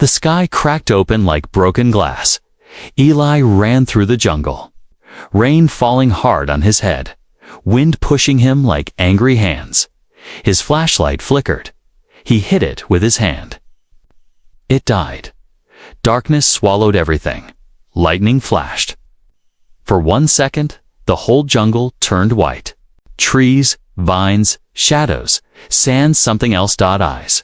The sky cracked open like broken glass. Eli ran through the jungle. Rain falling hard on his head. Wind pushing him like angry hands. His flashlight flickered. He hit it with his hand. It died. Darkness swallowed everything. Lightning flashed. For 1 second, the whole jungle turned white. Trees, vines, shadows, sand, something else. Eyes.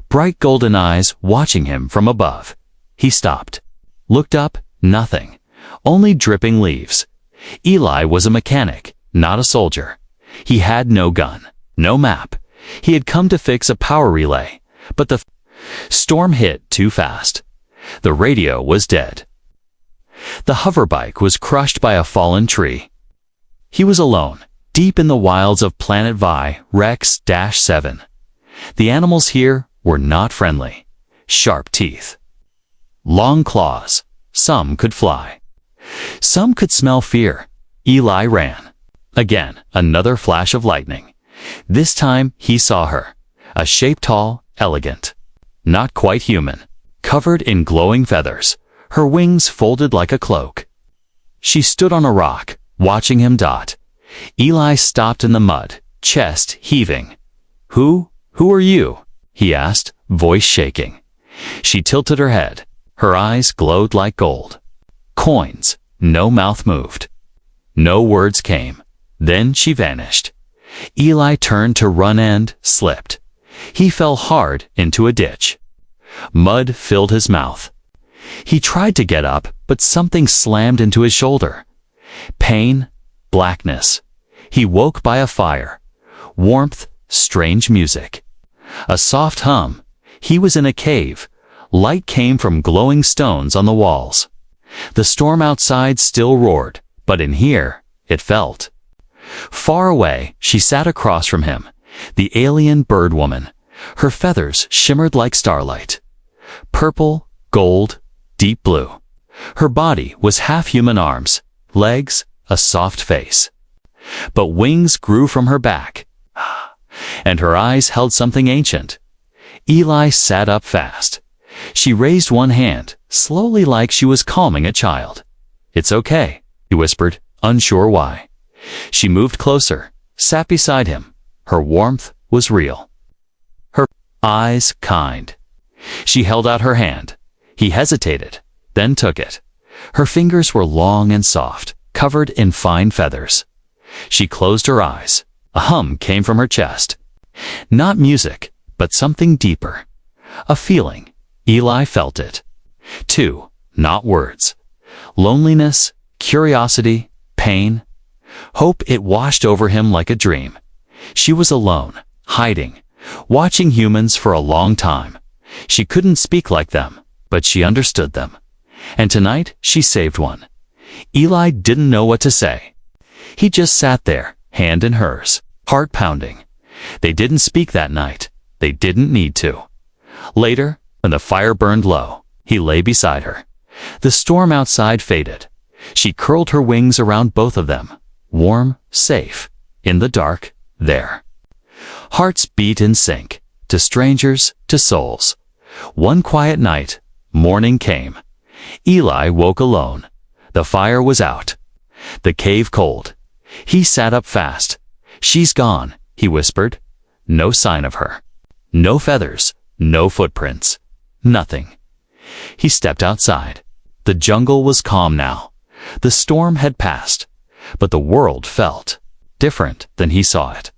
Bright golden eyes watching him from above. He stopped. Looked up, nothing. Only dripping leaves. Eli was a mechanic, not a soldier. He had no gun, no map. He had come to fix a power relay, but the storm hit too fast. The radio was dead. The hoverbike was crushed by a fallen tree. He was alone, deep in the wilds of Planet Vi, Rex-7. The animals here were not friendly. Sharp teeth. Long claws. Some could fly. Some could smell fear. Eli ran. Again, another flash of lightning. This time he saw her. A shape tall, elegant. Not quite human. Covered in glowing feathers. Her wings folded like a cloak. She stood on a rock, watching him dot. Eli stopped in the mud, chest heaving. Who are you? He asked, voice shaking. She tilted her head. Her eyes glowed like gold. Coins. No mouth moved. No words came. Then she vanished. Eli turned to run and slipped. He fell hard into a ditch. Mud filled his mouth. He tried to get up, but something slammed into his shoulder. Pain, blackness. He woke by a fire. Warmth, strange music. A soft hum. He was in a cave. Light came from glowing stones on the walls. The storm outside still roared, but in here, it felt. Far away, she sat across from him, the alien bird woman. Her feathers shimmered like starlight. Purple, gold, deep blue. Her body was half human arms, legs, a soft face. But wings grew from her back, and her eyes held something ancient. Eli sat up fast. She raised one hand, slowly, like she was calming a child. "It's okay," he whispered, unsure why. She moved closer, sat beside him. Her warmth was real. Her eyes kind. She held out her hand. He hesitated, then took it. Her fingers were long and soft, covered in fine feathers. She closed her eyes. A hum came from her chest. Not music, but something deeper. A feeling. Eli felt it. Two, not words. Loneliness, curiosity, pain. Hope. It washed over him like a dream. She was alone, hiding, watching humans for a long time. She couldn't speak like them, but she understood them. And tonight, she saved one. Eli didn't know what to say. He just sat there, hand in hers, heart pounding. They didn't speak that night. They didn't need to. Later, when the fire burned low, he lay beside her. The storm outside faded. She curled her wings around both of them, warm, safe, in the dark, there. Hearts beat in sync, to strangers, to souls. One quiet night, morning came. Eli woke alone. The fire was out. The cave cold. He sat up fast. "She's gone," he whispered. No sign of her. No feathers, no footprints. Nothing. He stepped outside. The jungle was calm now. The storm had passed, but the world felt different than he saw it.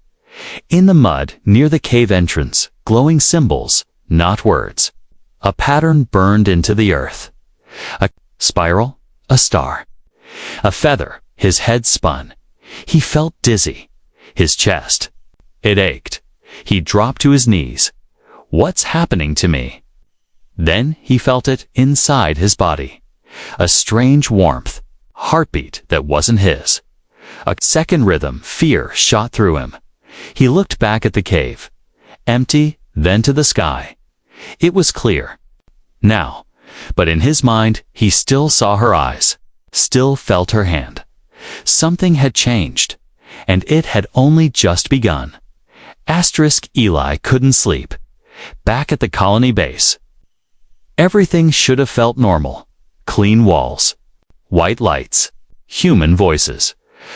In the mud near the cave entrance, glowing symbols, not words. A pattern burned into the earth. A spiral, a star. A feather, his head spun. He felt dizzy. His chest. It ached. He dropped to his knees. What's happening to me? Then he felt it inside his body. A strange warmth, heartbeat that wasn't his. A second rhythm, fear shot through him. He looked back at the cave. Empty, then to the sky. It was clear. Now. But in his mind, he still saw her eyes. Still felt her hand. Something had changed. And it had only just begun. Asterisk. Eli couldn't sleep. Back at the colony base. Everything should have felt normal. Clean walls, white lights, human voices.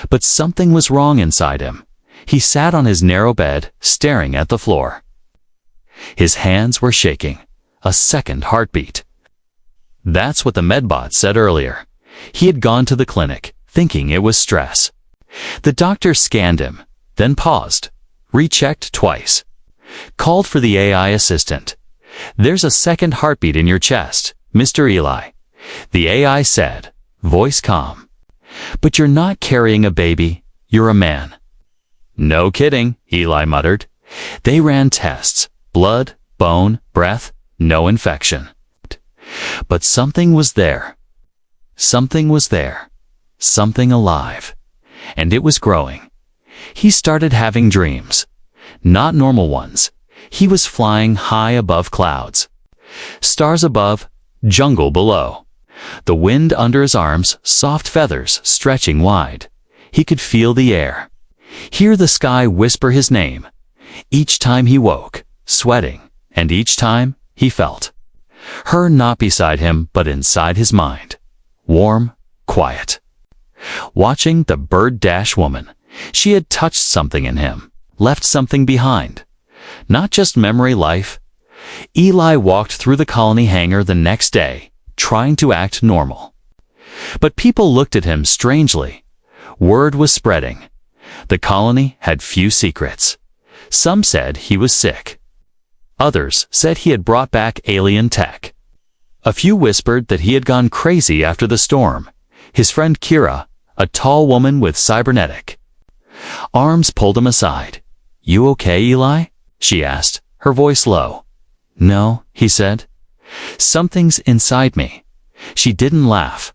But something was wrong inside him. He sat on his narrow bed, staring at the floor. His hands were shaking. A second heartbeat. That's what the medbot said earlier. He had gone to the clinic, thinking it was stress. The doctor scanned him, then paused, rechecked twice, called for the AI assistant. "There's a second heartbeat in your chest, Mr. Eli," the AI said, voice calm. "But you're not carrying a baby, you're a man." "No kidding," Eli muttered. They ran tests, blood, bone, breath, no infection. But something was there. Something was there. Something alive. And it was growing. He started having dreams. Not normal ones. He was flying high above clouds. Stars above, jungle below. The wind under his arms, soft feathers stretching wide. He could feel the air. Hear the sky whisper his name. Each time he woke, sweating, and each time he felt. Her not beside him, but inside his mind. Warm, quiet. Watching the bird dash woman, she had touched something in him, left something behind. Not just memory life. Eli walked through the colony hangar the next day, trying to act normal. But people looked at him strangely. Word was spreading. The colony had few secrets. Some said he was sick. Others said he had brought back alien tech. A few whispered that he had gone crazy after the storm. His friend Kira, a tall woman with cybernetic arms, pulled him aside. "You okay, Eli?" she asked, her voice low. "No," he said. "Something's inside me." She didn't laugh.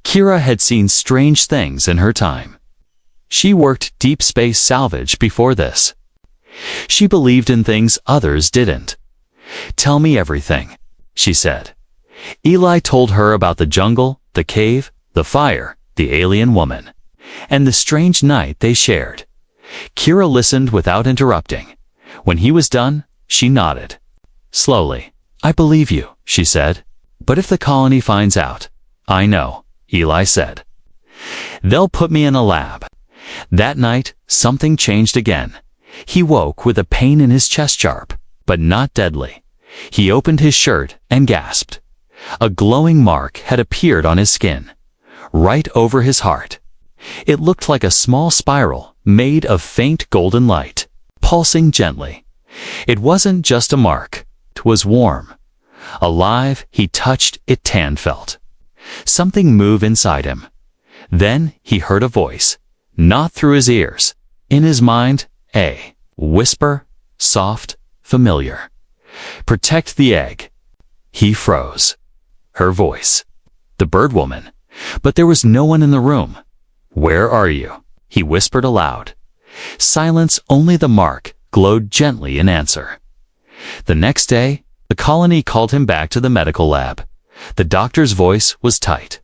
Kira had seen strange things in her time. She worked deep space salvage before this. She believed in things others didn't. "Tell me everything," she said. Eli told her about the jungle, the cave, the fire, the alien woman, and the strange night they shared. Kira listened without interrupting. When he was done, she nodded. Slowly. "I believe you," she said. "But if the colony finds out..." "I know," Eli said. "They'll put me in a lab." That night, something changed again. He woke with a pain in his chest, sharp, but not deadly. He opened his shirt and gasped. A glowing mark had appeared on his skin, right over his heart. It looked like a small spiral made of faint golden light, pulsing gently. It wasn't just a mark. It was warm. Alive, he touched it, tan felt. Something move inside him. Then he heard a voice, not through his ears, in his mind, a whisper, soft, familiar. "Protect the egg." He froze. Her voice. The bird woman. But there was no one in the room. "Where are you?" he whispered aloud. Silence, only the mark glowed gently in answer. The next day, the colony called him back to the medical lab. The doctor's voice was tight.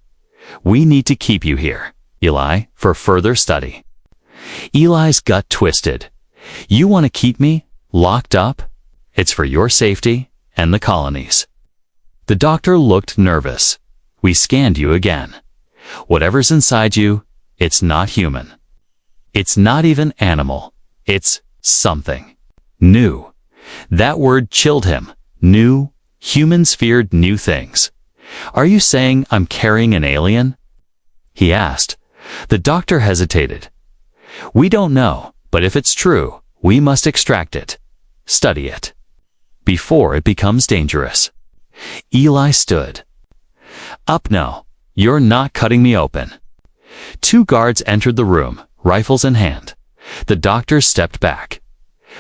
"We need to keep you here, Eli, for further study." Eli's gut twisted. "You want to keep me locked up? It's for your safety and the colony's." The doctor looked nervous. "We scanned you again. Whatever's inside you, it's not human. It's not even animal. It's something new." That word chilled him. New. Humans feared new things. "Are you saying I'm carrying an alien?" he asked. The doctor hesitated. "We don't know, but if it's true, we must extract it. Study it. Before it becomes dangerous." Eli stood up. "No, you're not cutting me open." Two guards entered the room, rifles in hand. The doctor stepped back.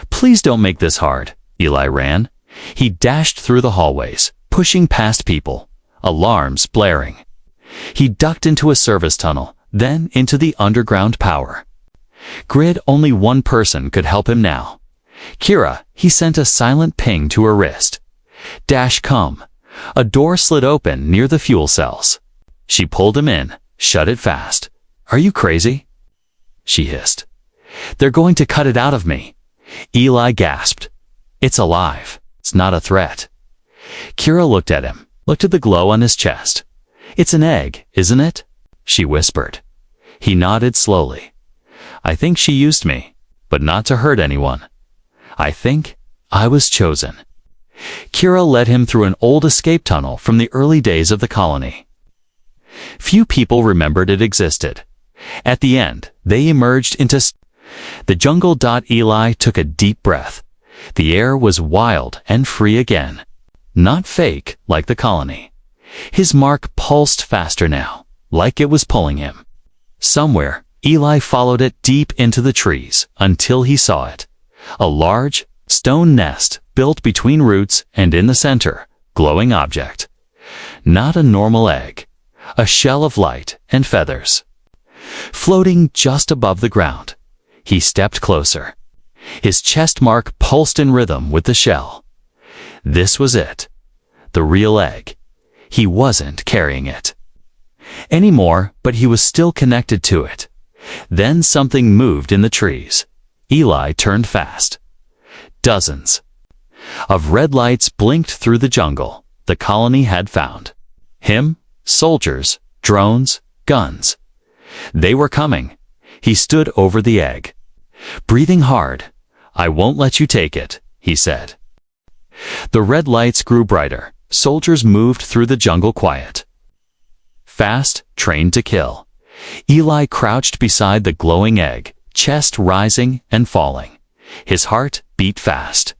"Please don't make this hard." Eli ran. He dashed through the hallways, pushing past people, alarms blaring. He ducked into a service tunnel, then into the underground power grid. Only one person could help him now. Kira. He sent a silent ping to her wrist. "Dash, come." A door slid open near the fuel cells. She pulled him in, shut it fast. "Are you crazy?" she hissed. "They're going to cut it out of me." Eli gasped. "It's alive. It's not a threat." Kira looked at him, looked at the glow on his chest. "It's an egg, isn't it?" she whispered. He nodded slowly. "I think she used me, but not to hurt anyone. I think I was chosen." Kira led him through an old escape tunnel from the early days of the colony. Few people remembered it existed. At the end, they emerged into the jungle. Eli took a deep breath. The air was wild and free again. Not fake like the colony. His mark pulsed faster now, like it was pulling him. Somewhere, Eli followed it deep into the trees until he saw it. A large, stone nest built between roots, and in the center, glowing object. Not a normal egg. A shell of light and feathers. Floating just above the ground. He stepped closer. His chest mark pulsed in rhythm with the shell. This was it. The real egg. He wasn't carrying it anymore, but he was still connected to it. Then something moved in the trees. Eli turned fast. Dozens of red lights blinked through the jungle. The colony had found him. Soldiers, drones, guns. They were coming. He stood over the egg. Breathing hard. "I won't let you take it," he said. The red lights grew brighter. Soldiers moved through the jungle quiet. Fast, trained to kill. Eli crouched beside the glowing egg, chest rising and falling. His heart beat fast.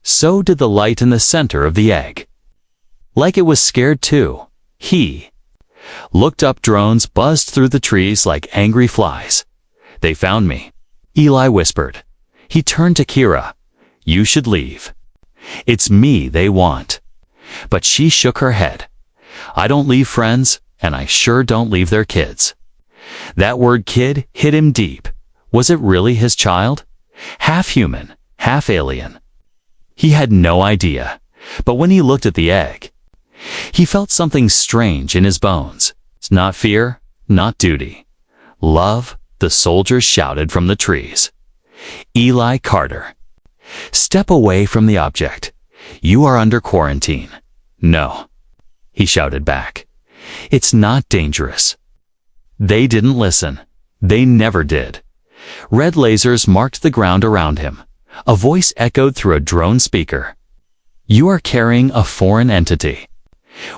So did the light in the center of the egg. Like it was scared too. He looked up. Drones buzzed through the trees like angry flies. "They found me," Eli whispered. He turned to Kira. "You should leave. It's me they want." But she shook her head. "I don't leave friends, and I sure don't leave their kids." That word kid hit him deep. Was it really his child? Half human, half alien. He had no idea. But when he looked at the egg, he felt something strange in his bones. Not fear, not duty. Love, the soldiers shouted from the trees. "Eli Carter, step away from the object. You are under quarantine." "No," he shouted back. "It's not dangerous." They didn't listen. They never did. Red lasers marked the ground around him. A voice echoed through a drone speaker. "You are carrying a foreign entity.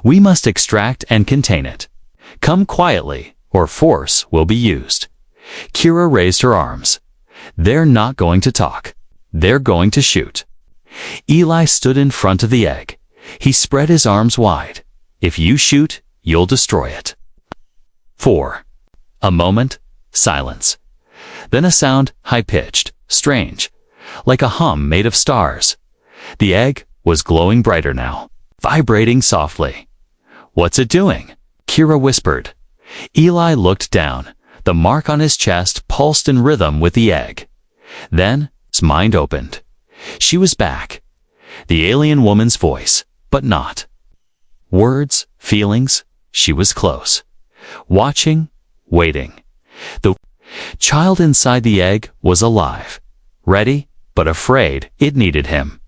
We must extract and contain it. Come quietly, or force will be used." Kira raised her arms. "They're not going to talk. They're going to shoot." Eli stood in front of the egg. He spread his arms wide. "If you shoot, you'll destroy it." 4. A moment, silence. Then a sound, high-pitched, strange, like a hum made of stars. The egg was glowing brighter now, vibrating softly. "What's it doing?" Kira whispered. Eli looked down. The mark on his chest pulsed in rhythm with the egg. Then his mind opened. She was back. The alien woman's voice, but not words, feelings. She was close. Watching, waiting. The child inside the egg was alive. Ready, but afraid it needed him.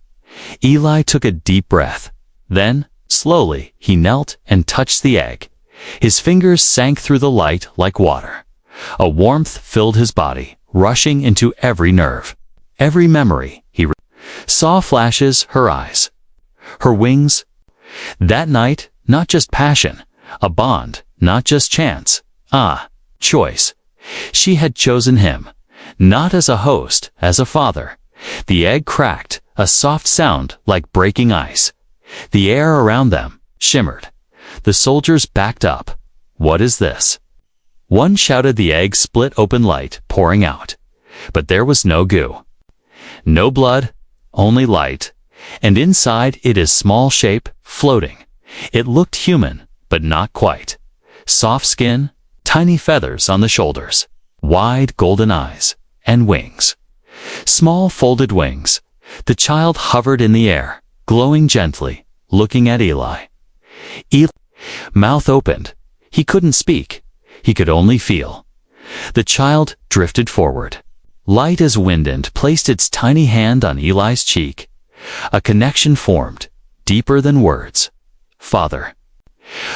Eli took a deep breath. Then, slowly, he knelt and touched the egg. His fingers sank through the light like water. A warmth filled his body, rushing into every nerve. Every memory, he saw flashes her eyes. Her wings. That night, not just passion. A bond, not just chance. Choice. She had chosen him. Not as a host, as a father. The egg cracked, a soft sound like breaking ice. The air around them shimmered. The soldiers backed up. "What is this?" One shouted. The egg split open, light pouring out. But there was no goo. No blood, only light. And inside it is small shape, floating. It looked human, but not quite. Soft skin, tiny feathers on the shoulders, wide golden eyes, and wings. Small folded wings. The child hovered in the air, glowing gently, looking at Eli. Eli's mouth opened. He couldn't speak. He could only feel. The child drifted forward. Light as wind, and placed its tiny hand on Eli's cheek. A connection formed, deeper than words. Father.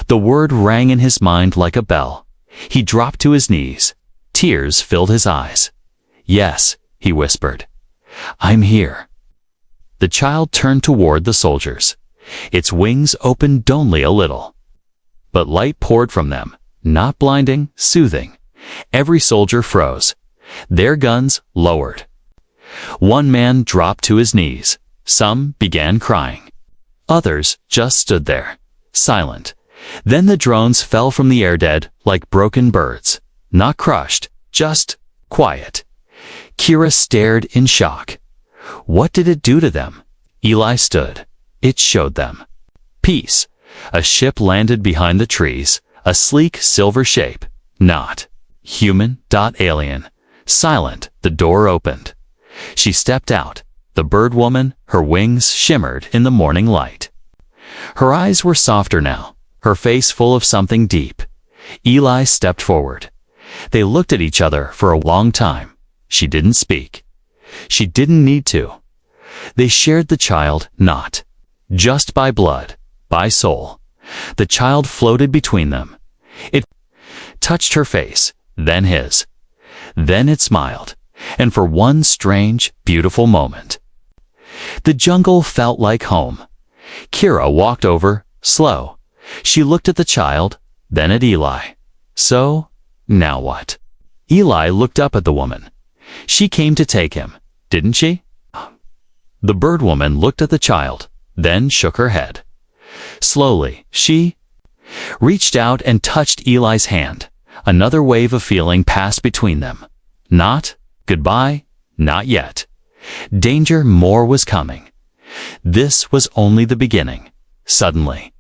The word rang in his mind like a bell. He dropped to his knees. Tears filled his eyes. Yes, he whispered. I'm here. The child turned toward the soldiers. Its wings opened only a little. But light poured from them, not blinding, soothing. Every soldier froze. Their guns lowered. One man dropped to his knees. Some began crying. Others just stood there, silent. Then the drones fell from the air dead like broken birds. Not crushed, just quiet. Kira stared in shock. What did it do to them? Eli stood. It showed them. Peace. A ship landed behind the trees, a sleek silver shape. Not human. Alien. Silent, the door opened. She stepped out. The bird woman, her wings shimmered in the morning light. Her eyes were softer now, her face full of something deep. Eli stepped forward. They looked at each other for a long time. She didn't speak. She didn't need to. They shared the child, not just by blood, by soul. The child floated between them. It touched her face, then his. Then it smiled, and for one strange, beautiful moment. The jungle felt like home. Kira walked over, slow. She looked at the child, then at Eli. So, now what? Eli looked up at the woman. She came to take him, didn't she? The bird woman looked at the child, then shook her head. Slowly, she reached out and touched Eli's hand. Another wave of feeling passed between them. Not goodbye, not yet. Danger, more was coming. This was only the beginning. Suddenly,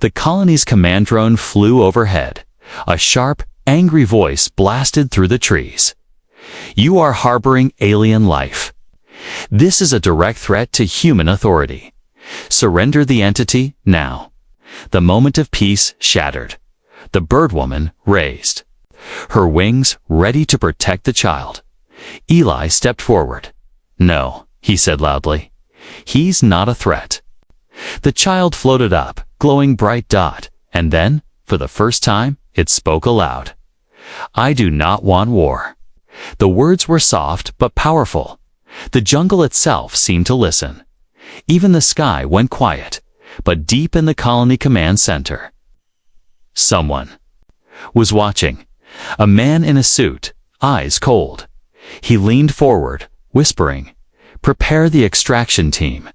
the colony's command drone flew overhead. A sharp, angry voice blasted through the trees. You are harboring alien life. This is a direct threat to human authority. Surrender the entity now. The moment of peace shattered. The bird woman raised her wings, ready to protect the child. Eli stepped forward. No, he said loudly. He's not a threat. The child floated up, glowing bright dot, and then, for the first time, it spoke aloud. I do not want war. The words were soft but powerful. The jungle itself seemed to listen. Even the sky went quiet, but deep in the colony command center, someone was watching. A man in a suit, eyes cold. He leaned forward, whispering, Prepare the extraction team.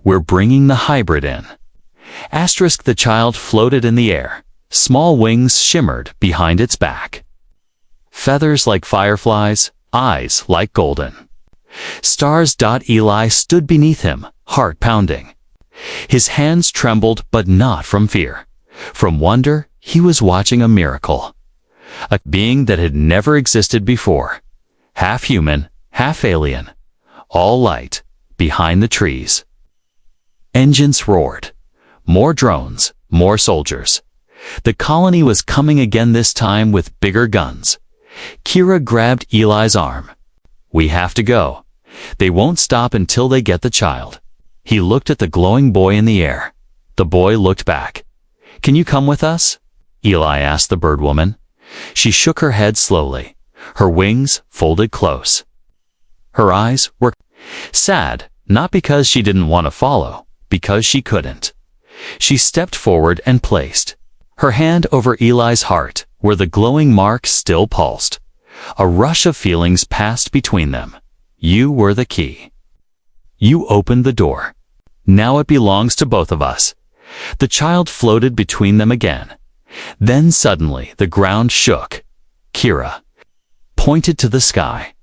We're bringing the hybrid in. Asterisk. The child floated in the air. Small wings shimmered behind its back. Feathers like fireflies, eyes like golden stars. Eli stood beneath him, heart pounding. His hands trembled, but not from fear. From wonder, he was watching a miracle. A being that had never existed before. Half human, half alien. All light, behind the trees. Engines roared. More drones, more soldiers. The colony was coming again, this time with bigger guns. Kira grabbed Eli's arm. We have to go. They won't stop until they get the child. He looked at the glowing boy in the air. The boy looked back. Can you come with us? Eli asked the bird woman. She shook her head slowly. Her wings folded close. Her eyes were sad, not because she didn't want to follow, because she couldn't. She stepped forward and placed her hand over Eli's heart, where the glowing mark still pulsed. A rush of feelings passed between them. You were the key. You opened the door. Now it belongs to both of us. The child floated between them again. Then suddenly the ground shook. Kira pointed to the sky.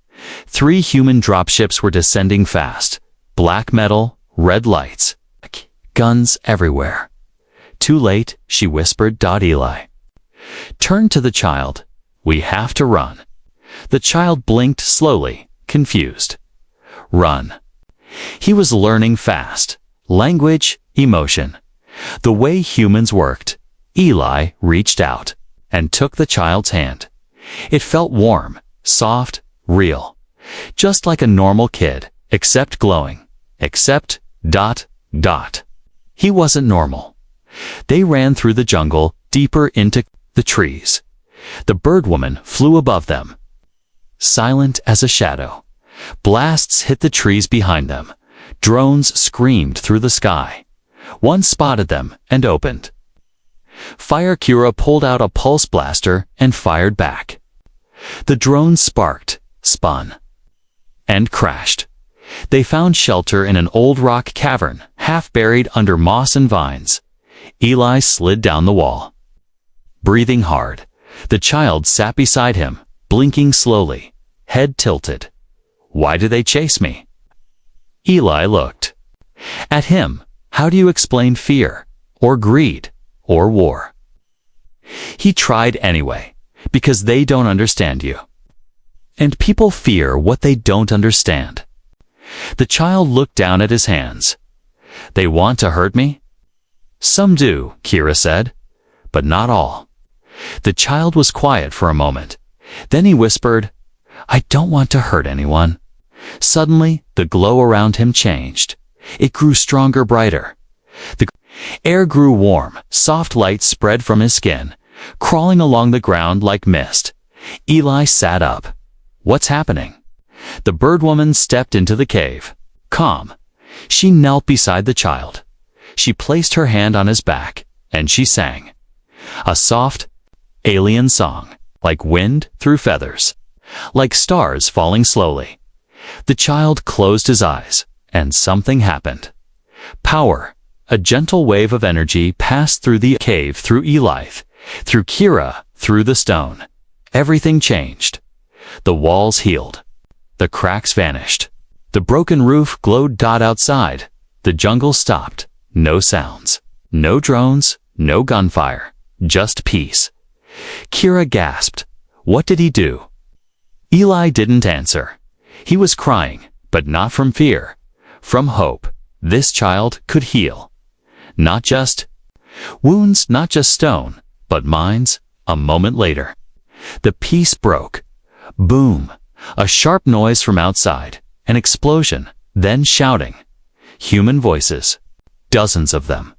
3 human dropships were descending fast. Black metal, red lights. Guns everywhere. Too late, she whispered. Eli turned to the child. We have to run. The child blinked slowly, confused. Run. He was learning fast. Language, emotion. The way humans worked. Eli reached out and took the child's hand. It felt warm, soft, real. Just like a normal kid, except glowing. Except ... He wasn't normal. They ran through the jungle, deeper into the trees. The bird woman flew above them, silent as a shadow. Blasts hit the trees behind them. Drones screamed through the sky. One spotted them and opened. Fire Kira pulled out a pulse blaster and fired back. The drone sparked, spun, and crashed. They found shelter in an old rock cavern, half buried under moss and vines. Eli slid down the wall. Breathing hard, the child sat beside him, blinking slowly, head tilted. Why do they chase me? Eli looked at him. How do you explain fear, or greed, or war? He tried anyway, because they don't understand you. And people fear what they don't understand. The child looked down at his hands. They want to hurt me? Some do, Kira said, but not all. The child was quiet for a moment. Then he whispered, I don't want to hurt anyone. Suddenly, the glow around him changed. It grew stronger, brighter. The air grew warm, soft light spread from his skin, crawling along the ground like mist. Eli sat up. What's happening? The bird woman stepped into the cave. Calm. She knelt beside the child. She placed her hand on his back, and she sang. A soft, alien song, like wind through feathers, like stars falling slowly. The child closed his eyes, and something happened. Power, a gentle wave of energy passed through the cave, through Eli, through Kira, through the stone. Everything changed. The walls healed. The cracks vanished. The broken roof glowed outside. The jungle stopped. No sounds. No drones. No gunfire. Just peace. Kira gasped. What did he do? Eli didn't answer. He was crying, but not from fear. From hope. This child could heal. Not just wounds, not just stone, but minds. A moment later, the peace broke. Boom. A sharp noise from outside. An explosion. Then shouting. Human voices. Dozens of them.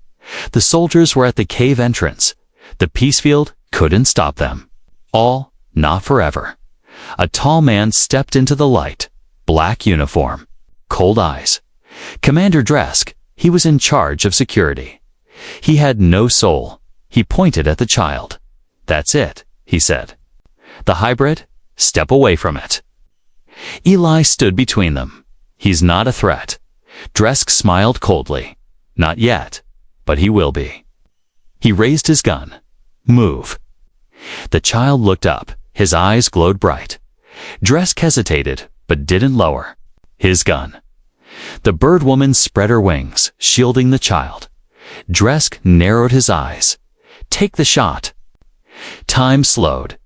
The soldiers were at the cave entrance. The peace field couldn't stop them. All, not forever. A tall man stepped into the light. Black uniform. Cold eyes. Commander Dresk. He was in charge of security. He had no soul. He pointed at the child. That's it, he said. The hybrid? Step away from it. Eli stood between them. He's not a threat. Dresk smiled coldly. Not yet, but he will be. He raised his gun. Move. The child looked up. His eyes glowed bright. Dresk hesitated, but didn't lower his gun. The bird woman spread her wings, shielding the child. Dresk narrowed his eyes. Take the shot. Time slowed.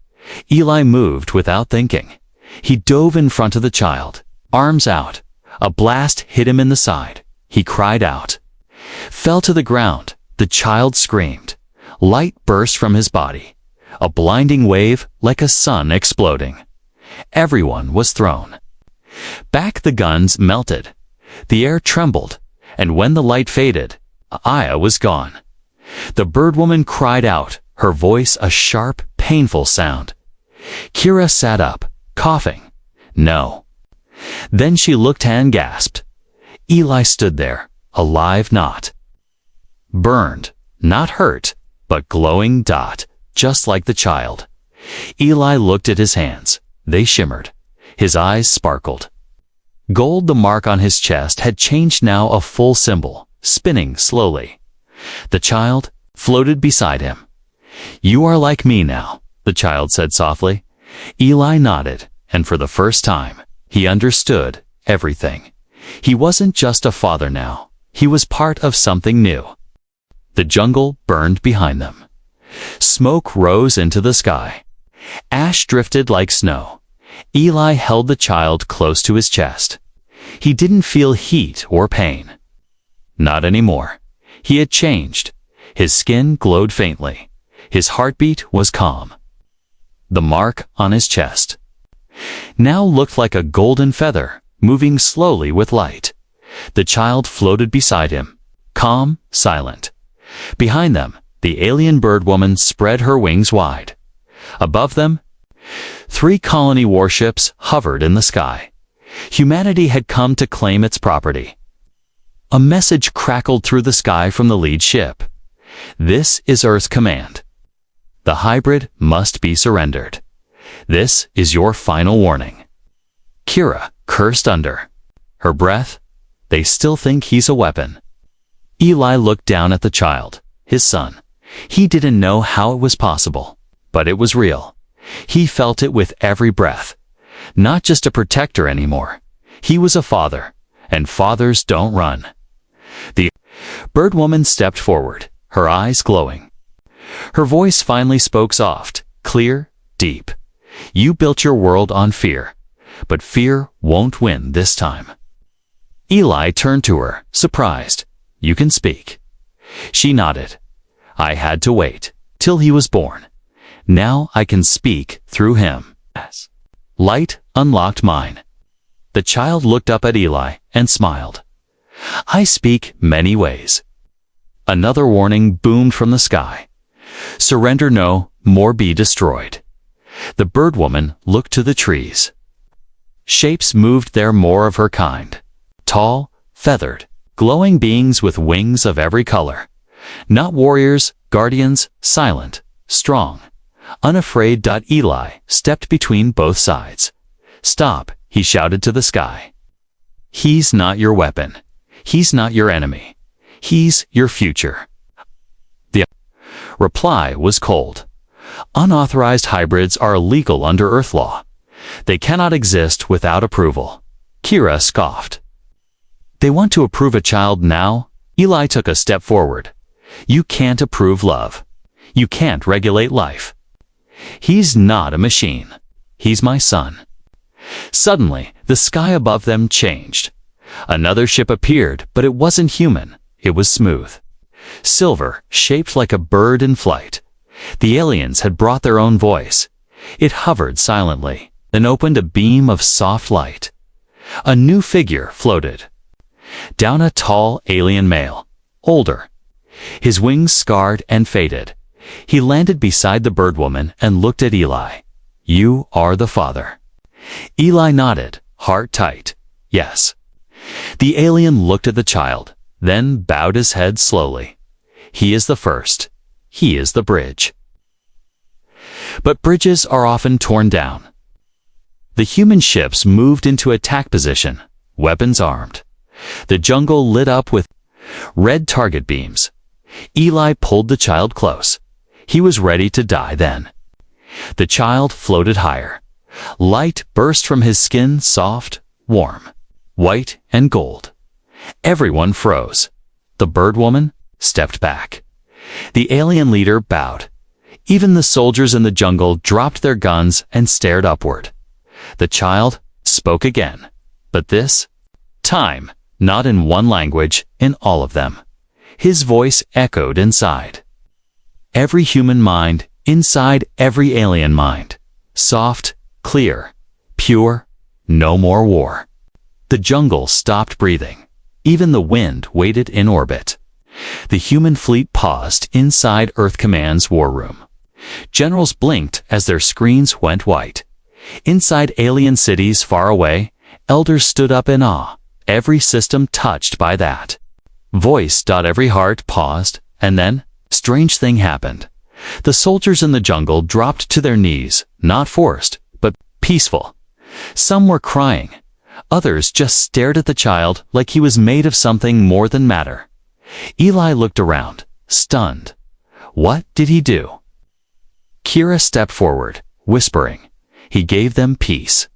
Eli moved without thinking. He dove in front of the child, arms out. A blast hit him in the side. He cried out. Fell to the ground. The child screamed. Light burst from his body. A blinding wave like a sun exploding. Everyone was thrown. Back the guns melted. The air trembled, and when the light faded, Aya was gone. The bird woman cried out, her voice a sharp, painful sound. Kira sat up, coughing. No. Then she looked and gasped. Eli stood there, alive, not burned, not hurt, but glowing, just like the child. Eli looked at his hands. They shimmered. His eyes sparkled. Gold, the mark on his chest, had changed now a full symbol, spinning slowly. The child floated beside him. You are like me now, the child said softly. Eli nodded, and for the first time, he understood everything. He wasn't just a father now. He was part of something new. The jungle burned behind them. Smoke rose into the sky. Ash drifted like snow. Eli held the child close to his chest. He didn't feel heat or pain. Not anymore. He had changed. His skin glowed faintly. His heartbeat was calm. The mark on his chest now looked like a golden feather, moving slowly with light. The child floated beside him. calm, silent. Behind them, the alien bird woman spread her wings wide. Above them, 3 colony warships hovered in the sky. Humanity had come to claim its property. A message crackled through the sky from the lead ship. This is Earth's command. The hybrid must be surrendered. This is your final warning. Kira cursed under her breath. They still think he's a weapon. Eli looked down at the child, his son. He didn't know how it was possible, but it was real. He felt it with every breath. Not just a protector anymore. He was a father, and fathers don't run. The bird woman stepped forward, her eyes glowing. Her voice finally spoke soft, clear, deep. You built your world on fear, but fear won't win this time. Eli turned to her, surprised. You can speak. She nodded. I had to wait till he was born. Now I can speak through him. Light unlocked mine. The child looked up at Eli and smiled. I speak many ways. Another warning boomed from the sky. Surrender no, more be destroyed. The bird woman looked to the trees. Shapes moved there, more of her kind. Tall, feathered, glowing beings with wings of every color. Not warriors, guardians, silent, strong, unafraid. Eli stepped between both sides. Stop, he shouted to the sky. He's not your weapon. He's not your enemy. He's your future. The reply was cold. Unauthorized hybrids are illegal under Earth law. They cannot exist without approval. Kira scoffed. They want to approve a child now? Eli took a step forward. You can't approve love. You can't regulate life. He's not a machine. He's my son. Suddenly, the sky above them changed. Another ship appeared, but it wasn't human. It was smooth. Silver, shaped like a bird in flight. The aliens had brought their own voice. It hovered silently, then opened a beam of soft light. A new figure floated. Down a tall alien male, older. His wings scarred and faded. He landed beside the bird woman and looked at Eli. You are the father. Eli nodded, heart tight. Yes. The alien looked at the child, then bowed his head slowly. He is the first. He is the bridge. But bridges are often torn down. The human ships moved into attack position, weapons armed. The jungle lit up with red target beams. Eli pulled the child close. He was ready to die then. The child floated higher. Light burst from his skin, soft, warm, white and gold. Everyone froze. The bird woman stepped back. The alien leader bowed. Even the soldiers in the jungle dropped their guns and stared upward. The child spoke again, but this time, not in one language, in all of them. His voice echoed inside. Every human mind, inside every alien mind. Soft, clear, pure, no more war. The jungle stopped breathing. Even the wind waited in orbit. The human fleet paused inside Earth Command's war room. Generals blinked as their screens went white. Inside alien cities far away, elders stood up in awe, every system touched by that voice. Every heart paused, and then, strange thing happened. The soldiers in the jungle dropped to their knees, not forced, but peaceful. Some were crying. Others just stared at the child like he was made of something more than matter. Eli looked around, stunned. What did he do? Kira stepped forward, whispering. He gave them peace.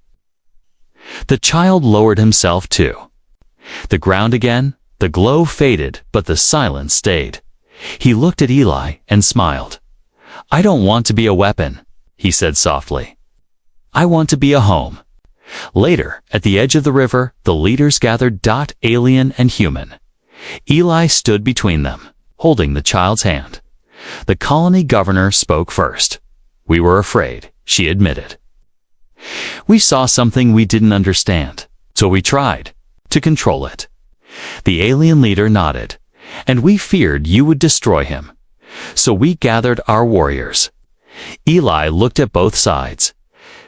The child lowered himself too. The ground again, the glow faded, but the silence stayed. He looked at Eli and smiled. I don't want to be a weapon, he said softly. I want to be a home. Later, at the edge of the river, the leaders gathered. Alien and human. Eli stood between them, holding the child's hand. The colony governor spoke first. We were afraid, she admitted. We saw something we didn't understand, so we tried to control it. The alien leader nodded. and we feared you would destroy him. So we gathered our warriors." Eli looked at both sides.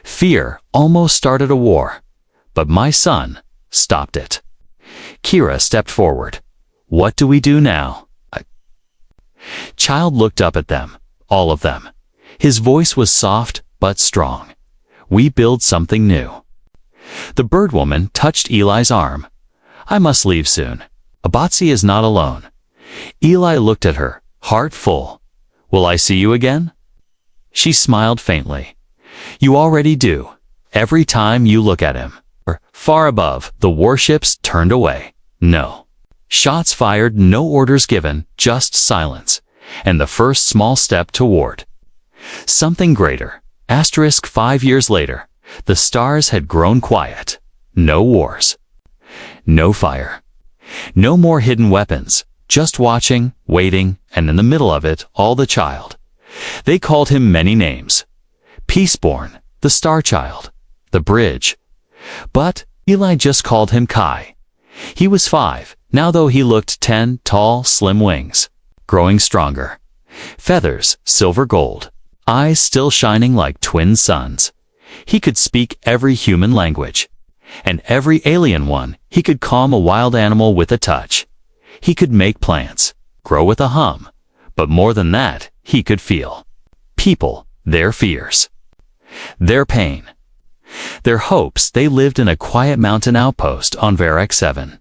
Fear almost started a war, but my son stopped it. Kira stepped forward. "What do we do now?" Child looked up at them, all of them. His voice was soft but strong. "We build something new." The bird woman touched Eli's arm. "I must leave soon. Abatsi is not alone." Eli looked at her, heart full. "Will I see you again?" She smiled faintly. "You already do. Every time you look at him." Far above, the warships turned away. No. Shots fired, no orders given, just silence. And the first small step toward something greater. 5 years later, the stars had grown quiet. No wars. No fire. No more hidden weapons. Just watching, waiting, and in the middle of it, all the child. They called him many names. Peaceborn, the Star Child, the Bridge. But Eli just called him Kai. He was 5, now though he looked 10, tall, slim wings, growing stronger. Feathers, silver gold, eyes still shining like twin suns. He could speak every human language, and every alien one. He could calm a wild animal with a touch. He could make plants grow with a hum, but more than that, he could feel people, their fears, their pain, their hopes. They lived in a quiet mountain outpost on Varek 7.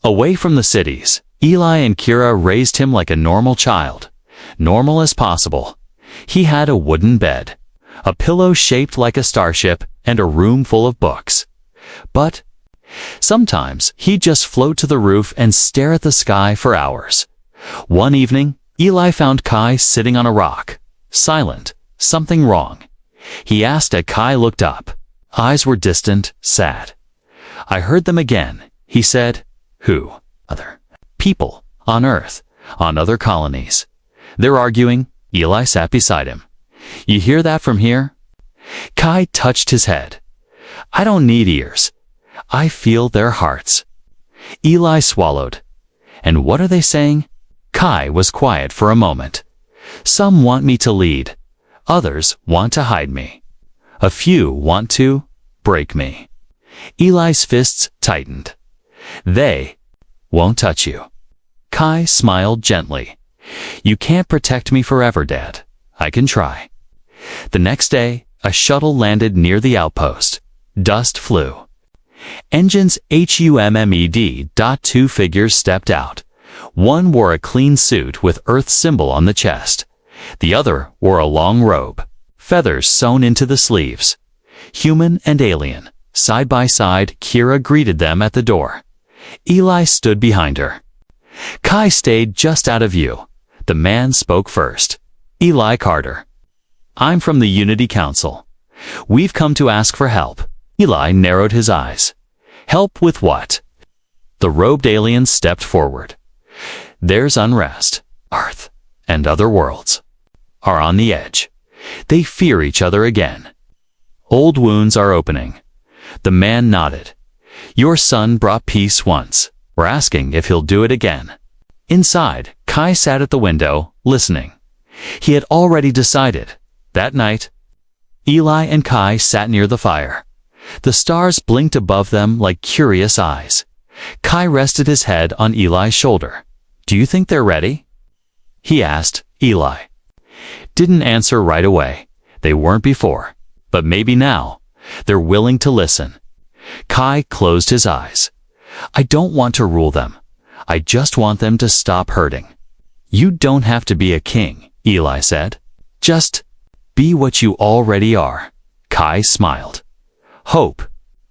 Away from the cities, Eli and Kira raised him like a normal child, normal as possible. He had a wooden bed, a pillow shaped like a starship, and a room full of books. But sometimes he'd just float to the roof and stare at the sky for hours. One evening, Eli found Kai sitting on a rock, silent, something wrong. He asked as Kai looked up. Eyes were distant, sad. "I heard them again," he said. "Who?" "Other people, on Earth, on other colonies. They're arguing." Eli sat beside him. "You hear that from here?" Kai touched his head. "I don't need ears. I feel their hearts." Eli swallowed. "And what are they saying?" Kai was quiet for a moment. "Some want me to lead. Others want to hide me. A few want to break me." Eli's fists tightened. "They won't touch you." Kai smiled gently. "You can't protect me forever, Dad. I can try." The next day, a shuttle landed near the outpost. Dust flew. Engines hummed. 2 figures stepped out. One wore a clean suit with Earth's symbol on the chest. The other wore a long robe, feathers sewn into the sleeves. Human and alien, side by side. Kira greeted them at the door. Eli stood behind her. Kai stayed just out of view. The man spoke first. "Eli Carter. I'm from the Unity Council. We've come to ask for help." Eli narrowed his eyes. "Help with what?" The robed alien stepped forward. "There's unrest. Earth and other worlds are on the edge. They fear each other again. Old wounds are opening." The man nodded. "Your son brought peace once. We're asking if he'll do it again." Inside, Kai sat at the window, listening. He had already decided. That night, Eli and Kai sat near the fire. The stars blinked above them like curious eyes. Kai rested his head on Eli's shoulder. "Do you think they're ready?" he asked. Eli didn't answer right away. They weren't before, but maybe now. They're willing to listen. Kai closed his eyes. "I don't want to rule them. I just want them to stop hurting." "You don't have to be a king," Eli said. "Just be what you already are." Kai smiled. "Hope."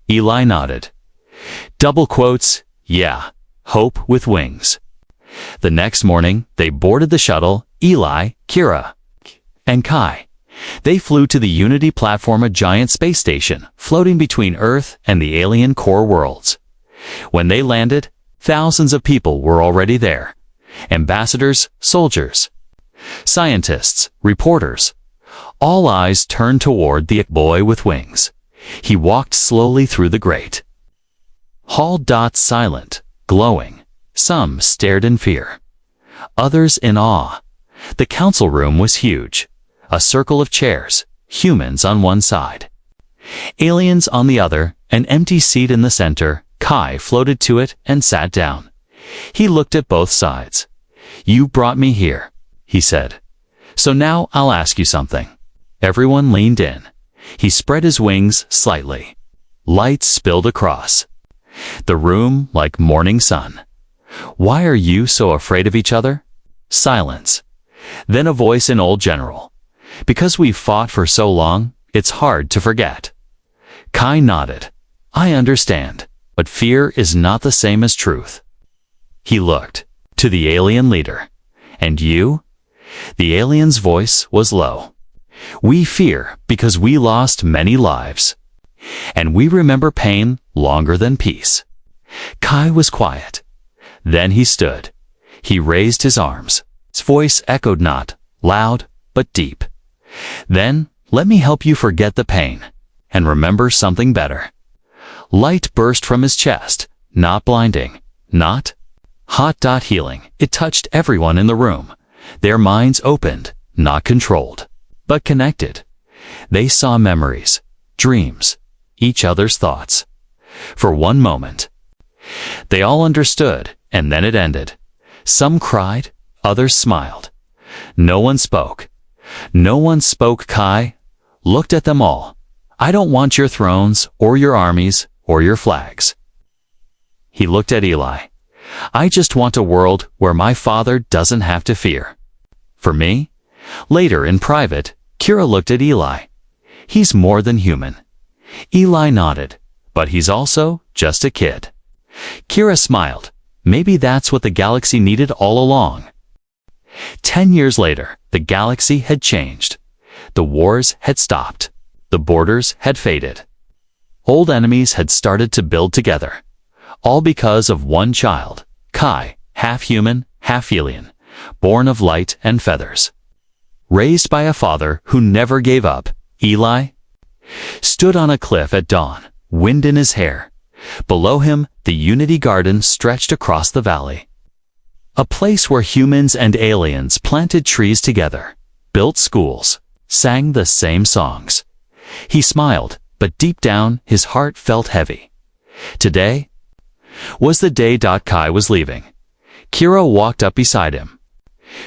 Eli nodded. Double quotes, yeah, hope with wings. The next morning, they boarded the shuttle, Eli, Kira, and Kai. They flew to the Unity platform, a giant space station floating between Earth and the alien core worlds. When they landed, thousands of people were already there. Ambassadors, soldiers, scientists, reporters. All eyes turned toward the boy with wings. He walked slowly through the great hall. Silent, glowing. Some stared in fear. others in awe. The council room was huge. A circle of chairs, humans on one side, aliens on the other, an empty seat in the center. Kai floated to it and sat down. He looked at both sides. "You brought me here," he said. "So now I'll ask you something." Everyone leaned in. He spread his wings slightly. Light spilled across the room like morning sun. "Why are you so afraid of each other?" Silence. Then a voice in Old General. "Because we've fought for so long, it's hard to forget." Kai nodded. "I understand, but fear is not the same as truth." He looked to the alien leader. "And you?" The alien's voice was low. "We fear because we lost many lives. And we remember pain longer than peace." Kai was quiet. Then he stood. He raised his arms. His voice echoed not loud, but deep. "Then let me help you forget the pain and remember something better." Light burst from his chest, not blinding, not hot. Healing. It touched everyone in the room. Their minds opened, not controlled, but connected. They saw memories, dreams, each other's thoughts. For one moment, they all understood, and then it ended. Some cried, others smiled. No one spoke. No one spoke. Kai looked at them all. "I don't want your thrones, or your armies, or your flags." He looked at Eli. "I just want a world where my father doesn't have to fear." "For me?" Later in private, Kira looked at Eli. "He's more than human." Eli nodded. "But he's also just a kid." Kira smiled. "Maybe that's what the galaxy needed all along." 10 years later, the galaxy had changed. The wars had stopped. The borders had faded. Old enemies had started to build together. All because of one child, Kai, half human, half alien, born of light and feathers. Raised by a father who never gave up, Eli stood on a cliff at dawn, wind in his hair. Below him, the Unity Garden stretched across the valley. A place where humans and aliens planted trees together, built schools, sang the same songs. He smiled, but deep down his heart felt heavy. Today was the day. Kai was leaving. Kira walked up beside him.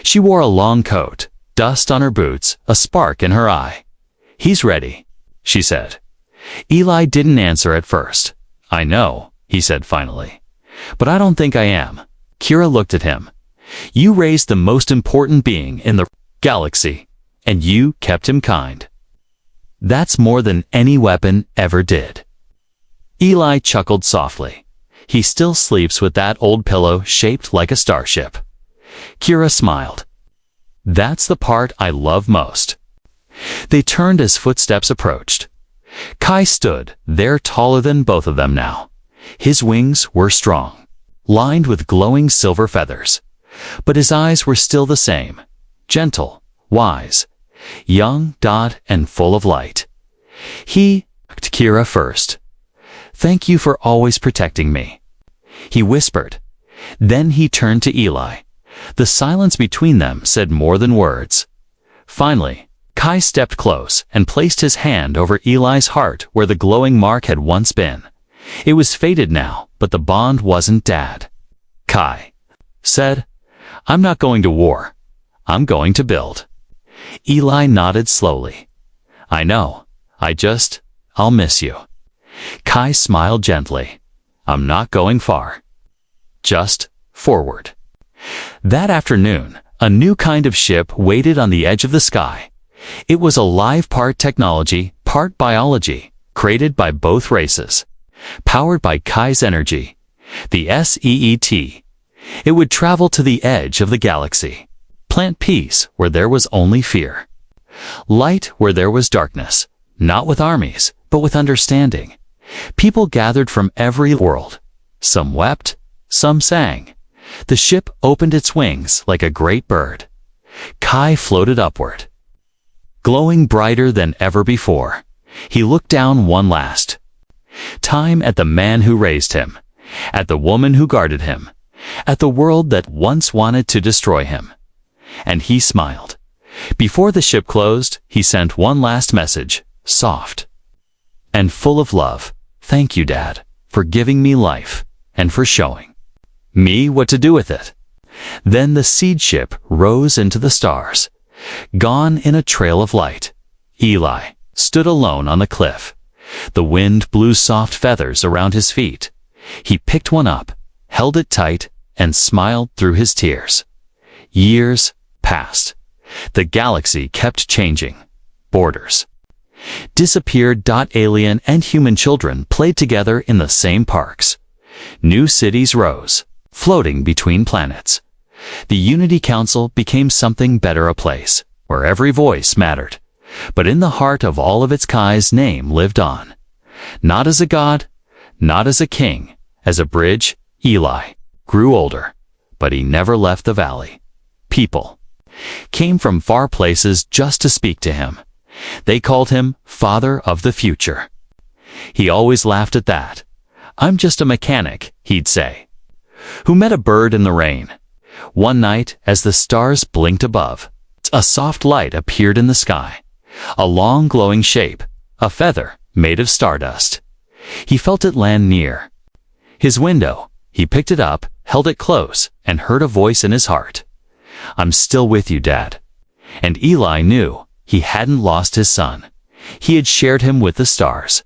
She wore a long coat, dust on her boots, a spark in her eye. "He's ready," she said. Eli didn't answer at first. "I know," he said finally. "But I don't think I am." Kira looked at him. "You raised the most important being in the galaxy, and you kept him kind. That's more than any weapon ever did." Eli chuckled softly. "He still sleeps with that old pillow shaped like a starship." Kira smiled. "That's the part I love most." They turned as footsteps approached. Kai stood there, taller than both of them now. His wings were strong, lined with glowing silver feathers. But his eyes were still the same, gentle, wise, young, and full of light. He asked Kira first. "Thank you for always protecting me," he whispered. Then he turned to Eli. The silence between them said more than words. Finally, Kai stepped close and placed his hand over Eli's heart where the glowing mark had once been. It was faded now, but the bond wasn't dead. Kai said, "I'm not going to war. I'm going to build." Eli nodded slowly. "I know. I'll miss you." Kai smiled gently. "I'm not going far. Just forward." That afternoon, a new kind of ship waited on the edge of the sky. It was alive, part technology, part biology, created by both races. Powered by Kai's energy, the SEET. It would travel to the edge of the galaxy, plant peace where there was only fear, light where there was darkness, not with armies, but with understanding. People gathered from every world. Some wept, some sang. The ship opened its wings like a great bird. Kai floated upward, glowing brighter than ever before. He looked down one last time at the man who raised him, at the woman who guarded him, at the world that once wanted to destroy him. And he smiled. Before the ship closed, he sent one last message, soft and full of love. Thank you, Dad, for giving me life and for showing me what to do with it. Then the seed ship rose into the stars, gone in a trail of light. Eli stood alone on the cliff. The wind blew soft feathers around his feet. He picked one up, held it tight, and smiled through his tears. Years passed. The galaxy kept changing. Borders disappeared. Alien and human children played together in the same parks. New cities rose, floating between planets. The Unity Council became something better, a place where every voice mattered. But in the heart of all of its Kai's name lived on. Not as a god, not as a king, as a bridge. Eli grew older, but he never left the valley. People came from far places just to speak to him. They called him Father of the Future. He always laughed at that. I'm just a mechanic, he'd say, who met a bird in the rain. One night, as the stars blinked above, a soft light appeared in the sky. A long glowing shape, a feather made of stardust. He felt it land near his window. He picked it up, held it close, and heard a voice in his heart. I'm still with you, Dad. And Eli knew he hadn't lost his son. He had shared him with the stars.